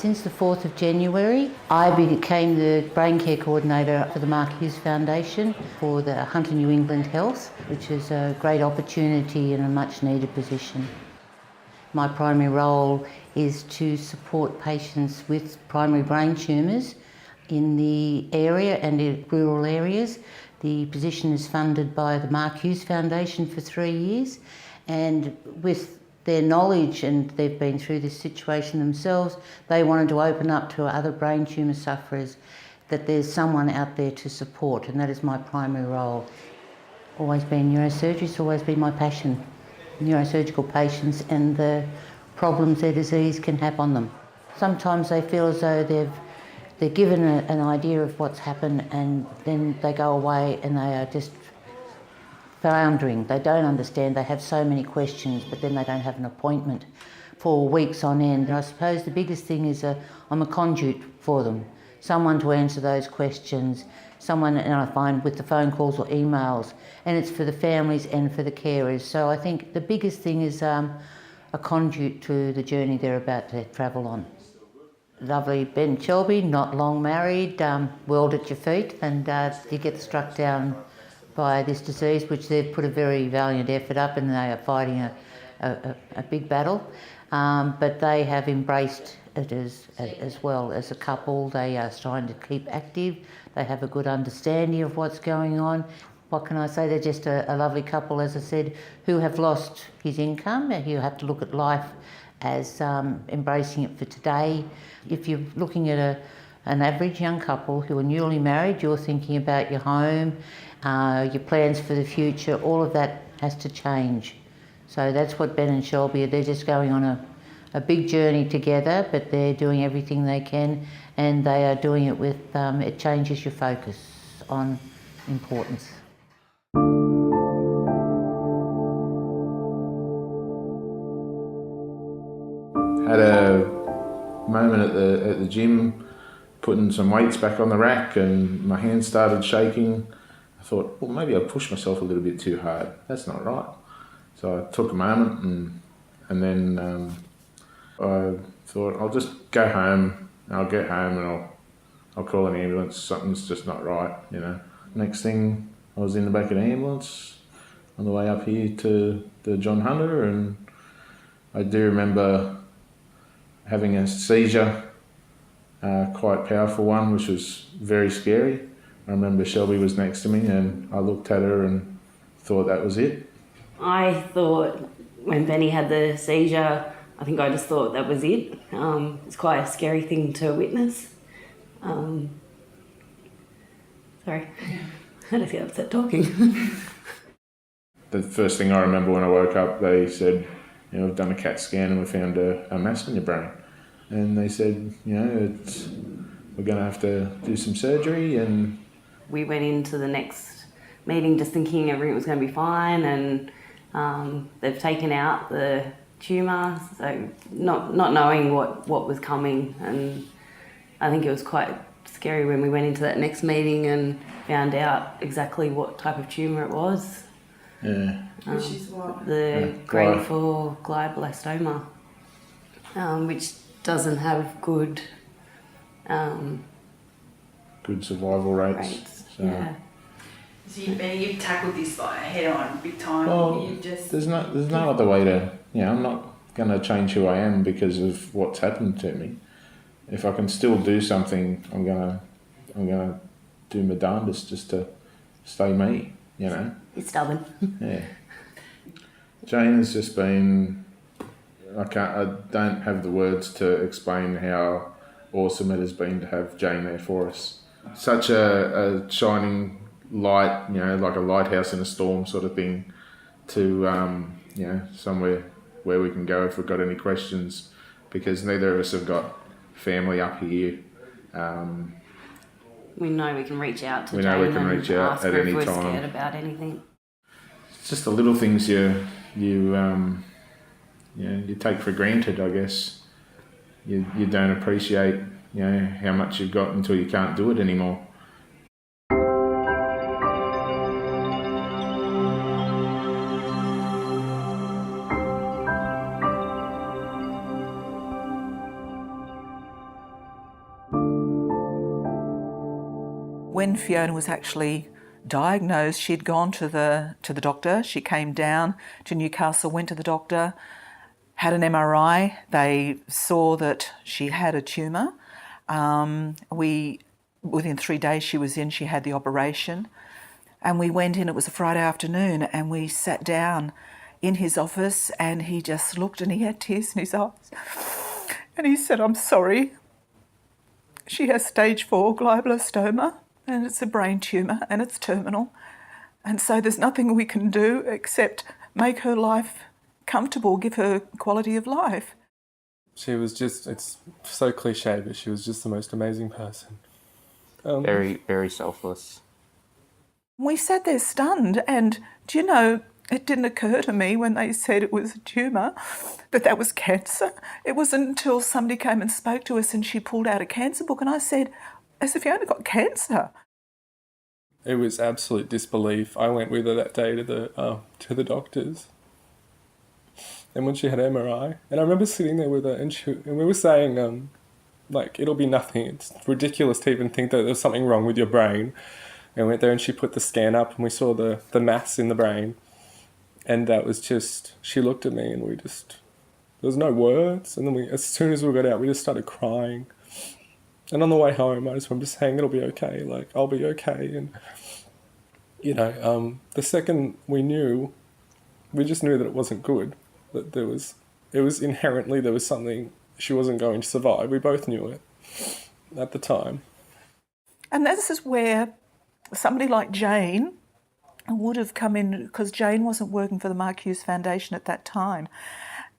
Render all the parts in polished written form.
Since the 4th of January, I became the brain care coordinator for the Hughes Foundation for the Hunter New England Health, which is a great opportunity and a much needed position. My primary role is to support patients with primary brain tumours in the area and in rural areas. The position is funded by the Hughes Foundation for 3 years, and with their knowledge, and they've been through this situation themselves, they wanted to open up to other brain tumour sufferers that there's someone out there to support, and that is my primary role. Always been neurosurgery, it's always been my passion. Neurosurgical patients and the problems their disease can have on them. Sometimes they feel as though they're given an idea of what's happened, and then they go away and they are just floundering. They don't understand, they have so many questions, but then they don't have an appointment for weeks on end. And I suppose the biggest thing is I'm a conduit for them, someone to answer those questions, someone, and I find with the phone calls or emails, and it's for the families and for the carers. So I think the biggest thing is a conduit to the journey they're about to travel on. Lovely Ben Shelby, not long married, world at your feet, and you get struck down by this disease, which they've put a very valiant effort up, and they are fighting a big battle. But they have embraced it as well as a couple. They are trying to keep active. They have a good understanding of what's going on. What can I say? They're just a lovely couple, as I said, who have lost his income. You have to look at life as embracing it for today. If you're looking at an average young couple who are newly married, you're thinking about your home, your plans for the future. All of that has to change. So that's what Ben and Shelby are. They're just going on a big journey together, but they're doing everything they can, and they are doing it with, it changes your focus on importance. Had a moment at the gym, putting some weights back on the rack, and my hands started shaking. I thought, well, maybe I pushed myself a little bit too hard. That's not right. So I took a moment, and then I thought, I'll just go home. I'll get home and I'll call an ambulance. Something's just not right, you know. Next thing, I was in the back of the ambulance on the way up here to the John Hunter, and I do remember having a seizure, quite powerful one, which was very scary. I remember Shelby was next to me, and I looked at her and thought that was it. I thought when Benny had the seizure, I think I just thought that was it. It's quite a scary thing to witness. Sorry, I just get upset talking. The first thing I remember when I woke up, they said, you know, we've done a CAT scan and we found a mass in your brain. And they said, you know, we're going to have to do some surgery. And we went into the next meeting just thinking everything was going to be fine, and they've taken out the tumour, so not knowing what was coming. And I think it was quite scary when we went into that next meeting and found out exactly what type of tumour it was. Yeah. Which is what? The grade 4 glioblastoma, which doesn't have good survival rates. So. Yeah. So you've tackled this like head on, big time. Well, there's no other way to, you know, I'm not going to change who I am because of what's happened to me. If I can still do something, I'm gonna do my darndest just to stay me, you know. You're stubborn. Yeah. Jane has just been, I don't have the words to explain how awesome it has been to have Jane there for us. Such a shining light, you know, like a lighthouse in a storm sort of thing, to, you know, somewhere where we can go if we've got any questions, because neither of us have got family up here. We know we can reach out to Jane. We know we can reach out at any time. If we're scared about anything. It's just the little things you take for granted, I guess. You don't appreciate, you know, how much you've got until you can't do it anymore. When Fiona was actually diagnosed, she'd gone to the doctor. She came down to Newcastle, went to the doctor, had an MRI. They saw that she had a tumour. Within 3 days she was in, she had the operation. And we went in, it was a Friday afternoon, and we sat down in his office, and he just looked and he had tears in his eyes. And he said, "I'm sorry. She has stage 4 glioblastoma, and it's a brain tumour, and it's terminal. And so there's nothing we can do except make her life comfortable, give her quality of life." She was just, it's so cliche, but she was just the most amazing person. Very, very selfless. We sat there stunned, and do you know, it didn't occur to me when they said it was a tumour that was cancer. It wasn't until somebody came and spoke to us and she pulled out a cancer book, and I said, "Has Fiona got cancer?" It was absolute disbelief. I went with her that day to the doctors. And when she had MRI, and I remember sitting there with her, and we were saying, like, it'll be nothing. It's ridiculous to even think that there's something wrong with your brain. And I went there and she put the scan up and we saw the mass in the brain. And that was just, she looked at me and there was no words. And then as soon as we got out, we just started crying. And on the way home, I just remember saying, "It'll be okay, like, I'll be okay." And, you know, the second we just knew that it wasn't good. That there was something, she wasn't going to survive. We both knew it at the time. And this is where somebody like Jane would have come in, because Jane wasn't working for the Mark Hughes Foundation at that time.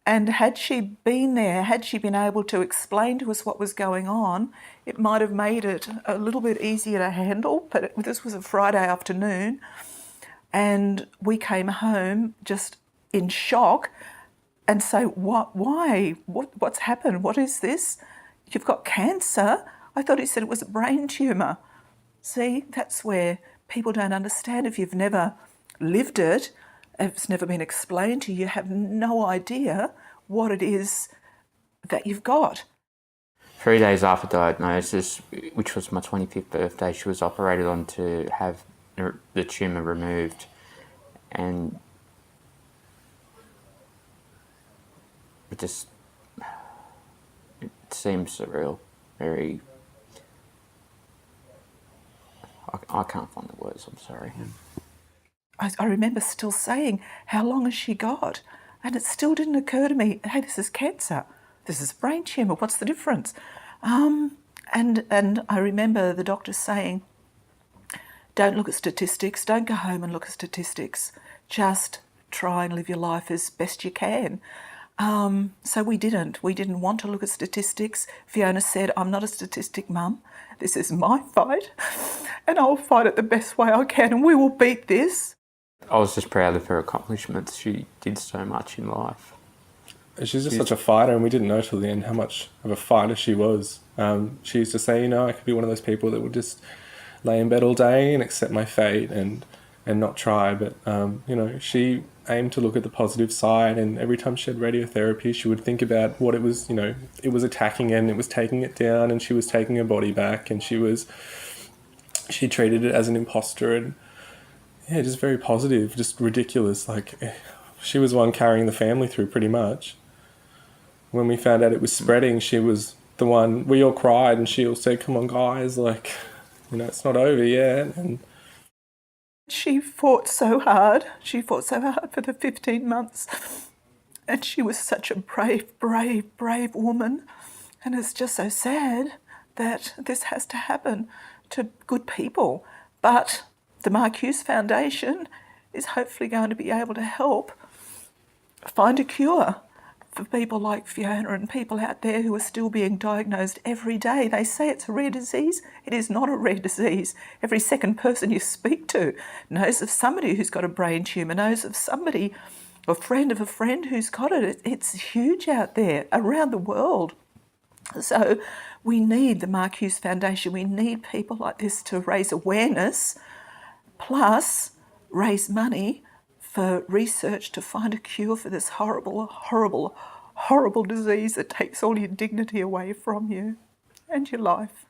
And had she been there, had she been able to explain to us what was going on, it might have made it a little bit easier to handle. But this was a Friday afternoon, and we came home just in shock and say, why? What's happened? What is this? You've got cancer? I thought he said it was a brain tumour. See, that's where people don't understand. If you've never lived it, if it's never been explained to you, you have no idea what it is that you've got. 3 days after diagnosis, which was my 25th birthday, she was operated on to have the tumour removed. And it seems surreal, very... I can't find the words, I'm sorry. I remember still saying, "How long has she got?" And it still didn't occur to me, "Hey, this is cancer. This is a brain tumour. What's the difference?" And I remember the doctor saying, "Don't look at statistics. Don't go home and look at statistics. Just try and live your life as best you can." So we didn't. We didn't want to look at statistics. Fiona said, "I'm not a statistic, Mum. This is my fight, and I'll fight it the best way I can, and we will beat this." I was just proud of her accomplishments. She did so much in life. She's just such a fighter, and we didn't know till the end how much of a fighter she was. She used to say, I could be one of those people that would just lay in bed all day and accept my fate and not try. But, she aimed to look at the positive side, and every time she had radiotherapy, she would think about what it was, it was attacking it and it was taking it down, and she was taking her body back, and she treated it as an imposter, and just very positive, just ridiculous. Like, she was one carrying the family through pretty much. When we found out it was spreading, she was the one, we all cried, and she all said, "Come on guys, like, it's not over yet." And she fought so hard. She fought so hard for the 15 months. And she was such a brave woman. And it's just so sad that this has to happen to good people. But the Mark Hughes Foundation is hopefully going to be able to help find a cure for people like Fiona and people out there who are still being diagnosed every day. They say it's a rare disease. It is not a rare disease. Every second person you speak to knows of somebody who's got a brain tumour, knows of somebody, a friend of a friend who's got it. It's huge out there around the world. So we need the Mark Hughes Foundation. We need people like this to raise awareness, plus raise money for research to find a cure for this horrible disease that takes all your dignity away from you and your life.